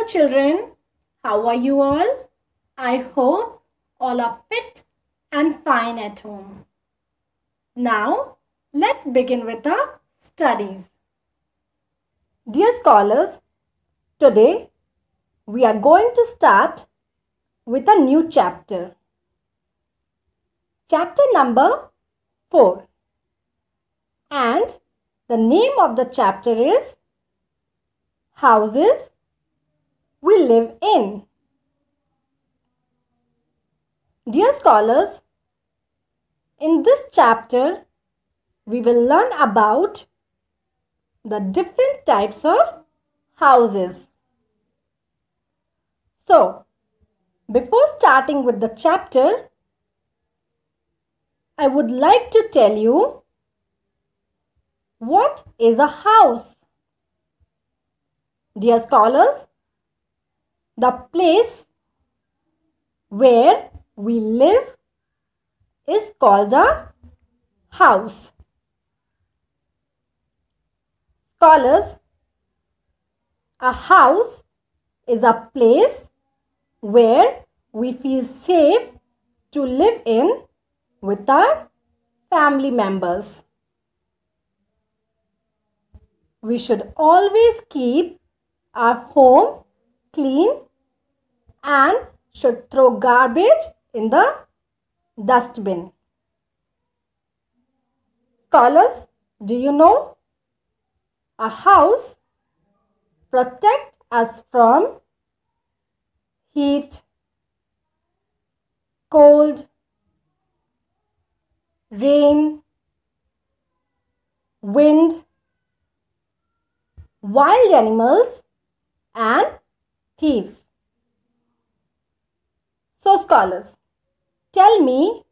Hello children, how are you all? I hope all are fit and fine at home. Now, let's begin with our studies. Dear scholars, today we are going to start with a new chapter. Chapter number 4. And the name of the chapter is Houses We Live In. Dear scholars, in this chapter, we will learn about the different types of houses. So, before starting with the chapter, I would like to tell you what is a house. Dear scholars, the place where we live is called a house. Scholars, a house is a place where we feel safe to live in with our family members. We should always keep our home clean and should throw garbage in the dustbin. Scholars, do you know? A house protects us from heat, cold, rain, wind, wild animals and thieves. So scholars, tell me,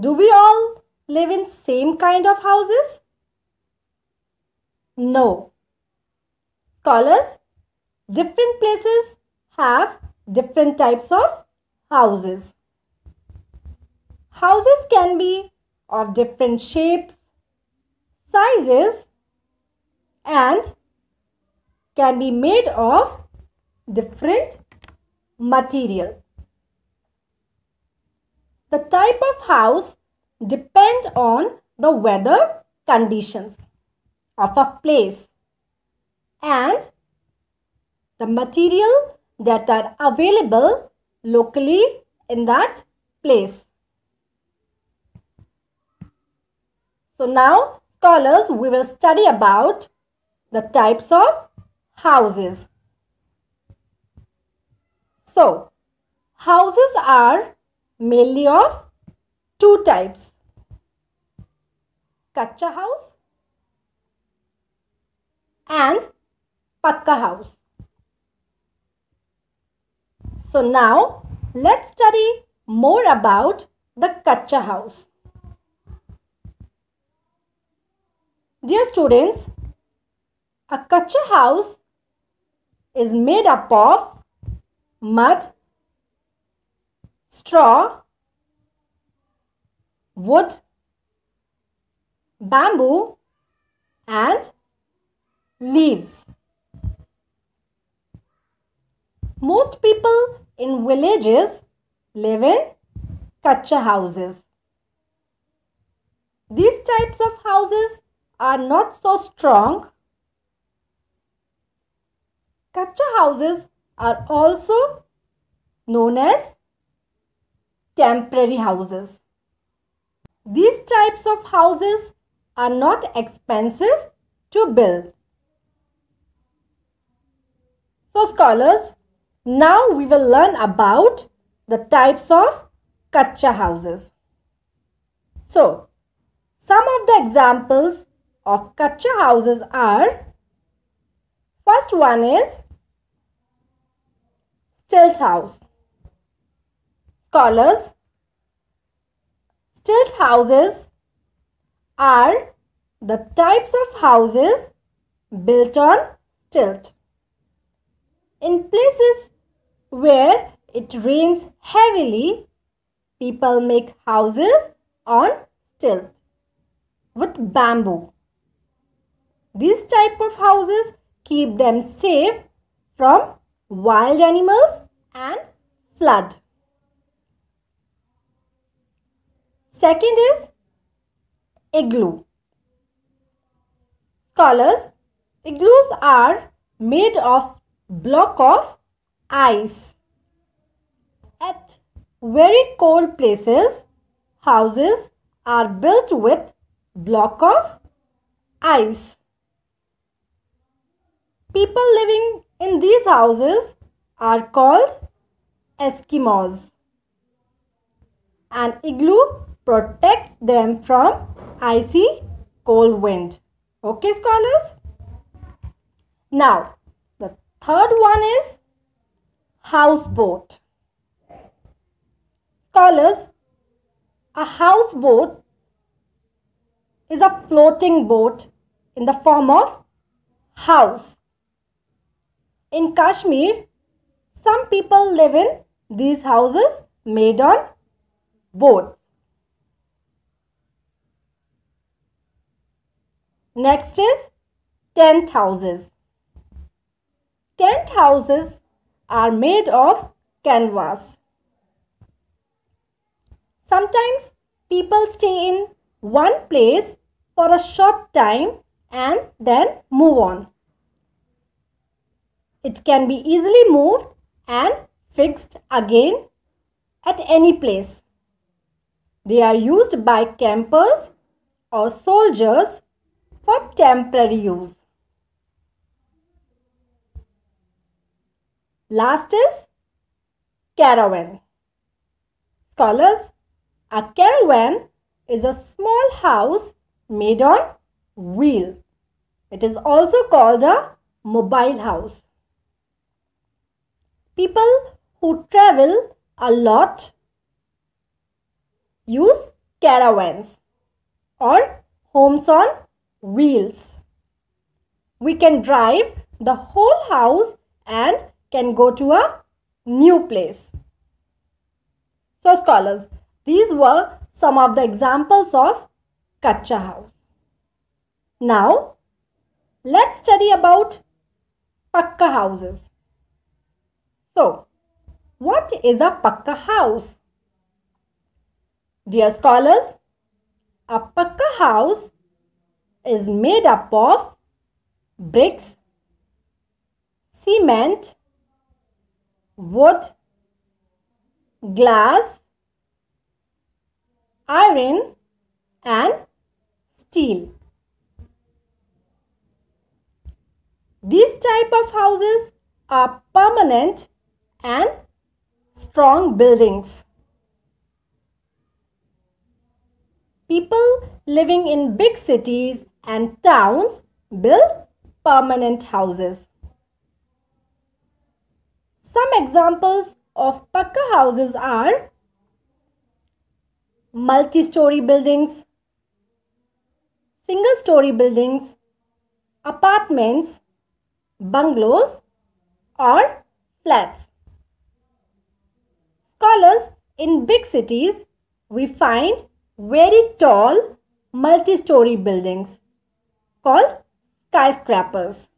do we all live in same kind of houses? No. Scholars, different places have different types of houses. Houses can be of different shapes, sizes and can be made of different materials. The type of house depends on the weather conditions of a place and the material that are available locally in that place. So now, scholars, we will study about the types of houses. So, houses are mainly of two types. Kacha house and Pakka house. So now, let's study more about the Kacha house. Dear students, a Kacha house is made up of mud, straw, wood, bamboo and leaves. Most people in villages live in Kacha houses. These types of houses are not so strong. Kacha houses are also known as temporary houses. These types of houses are not expensive to build. So scholars, now we will learn about the types of Kacha houses. So, some of the examples of Kacha houses are, first one is stilt house. Scholars, stilt houses are the types of houses built on stilt. In places where it rains heavily, people make houses on stilt with bamboo. These type of houses keep them safe from wild animals and flood. Second is igloo. Scholars, igloos are made of block of ice. At very cold places, houses are built with block of ice. People living in these houses are called Eskimos. An igloo protects them from icy cold wind. Okay, scholars? Now, the third one is houseboat. Scholars, a houseboat is a floating boat in the form of house. In Kashmir, some people live in these houses made on boats. Next is tent houses. Tent houses are made of canvas. Sometimes people stay in one place for a short time and then move on. It can be easily moved and fixed again at any place. They are used by campers or soldiers for temporary use. Last is caravan. Scholars, a caravan is a small house made on wheel. It is also called a mobile house. People who travel a lot use caravans or homes on wheels. We can drive the whole house and can go to a new place. So scholars, these were some of the examples of Kacha house. Now, let's study about Pakka houses. So, what is a Pakka house? Dear scholars, a Pakka house is made up of bricks, cement, wood, glass, iron and steel. These type of houses are permanent and strong buildings. People living in big cities and towns build permanent houses. Some examples of Pakka houses are multi-story buildings, single-story buildings, apartments, bungalows or flats. Scholars, in big cities, we find very tall multi-story buildings called skyscrapers.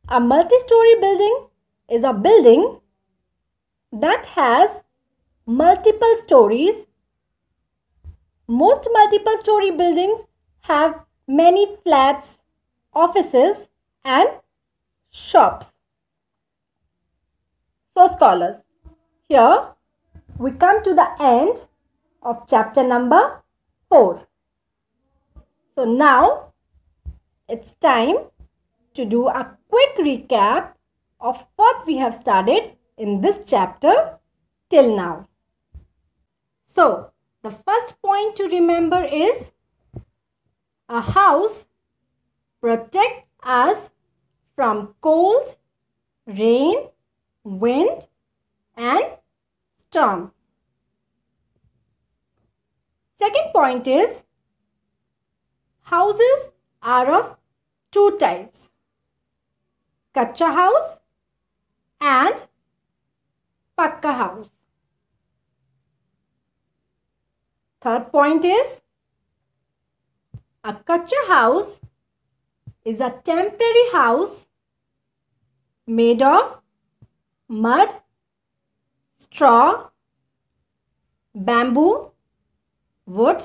A multi-story building is a building that has multiple stories. Most multiple story buildings have many flats, offices and shops. So scholars, here we come to the end of chapter number 4. So now it's time to do a quick recap of what we have studied in this chapter till now. So the first point to remember is a house protects us from cold, rain, wind and storm. Second point is houses are of two types, Kacha house and Pakka house. Third point is a Kacha house is a temporary house made of mud, straw, bamboo, wood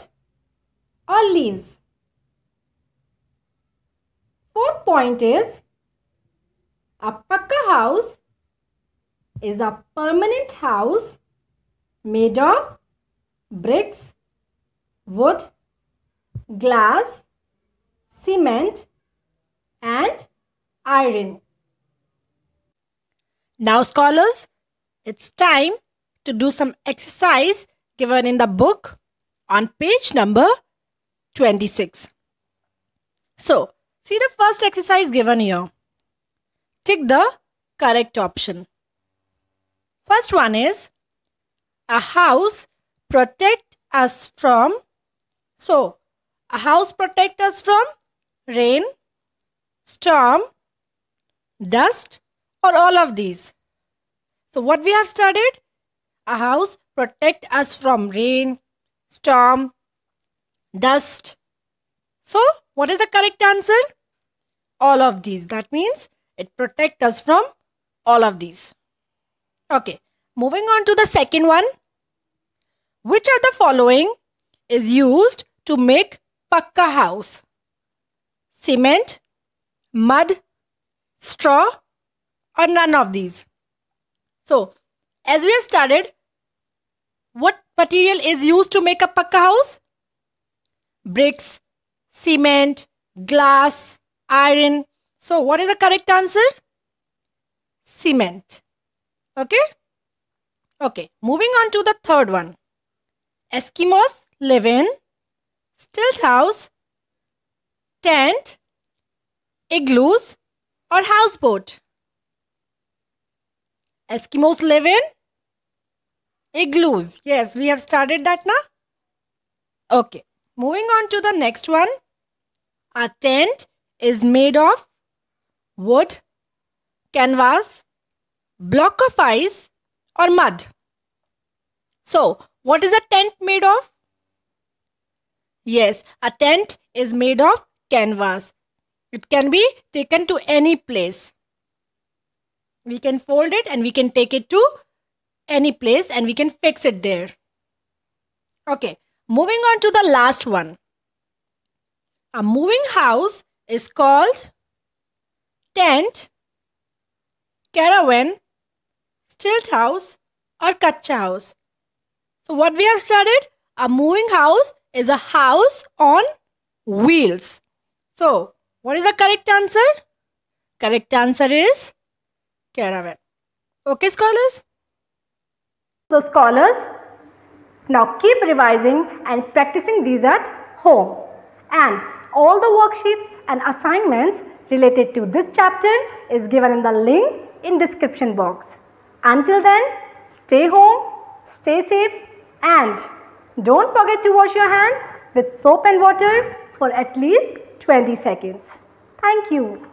or leaves. Fourth point is a pakka house is a permanent house made of bricks, wood, glass, cement and iron. Now scholars, it's time to do some exercise given in the book on page number 26. So, see the first exercise given here. Tick the correct option. First one is a house protect us from. So, a house protect us from rain, storm, dust or all of these. So, what we have studied? A house protect us from rain, storm, dust. So, what is the correct answer? All of these. That means it protects us from all of these. Okay, moving on to the second one. Which of the following is used to make pakka house? Cement, mud, straw or none of these? So, as we have studied, what material is used to make a pakka house? Bricks, cement, glass, iron. So, what is the correct answer? Cement. Okay? Okay, moving on to the third one. Eskimos live in stilt house, tent, igloos or houseboat. Eskimos live in igloos. Yes, we have started that now. Okay, moving on to the next one. A tent is made of wood, canvas, block of ice or mud. So, what is a tent made of? Yes, a tent is made of canvas. It can be taken to any place. We can fold it and we can take it to any place and we can fix it there. Okay, moving on to the last one. A moving house is called tent, caravan, stilt house or kacha house. So what we have studied? A moving house is a house on wheels. So what is the correct answer? Correct answer is caravan. Okay, scholars? So scholars, now keep revising and practicing these at home. And all the worksheets and assignments related to this chapter is given in the link in description box. Until then, stay home, stay safe and don't forget to wash your hands with soap and water for at least 20 seconds. Thank you.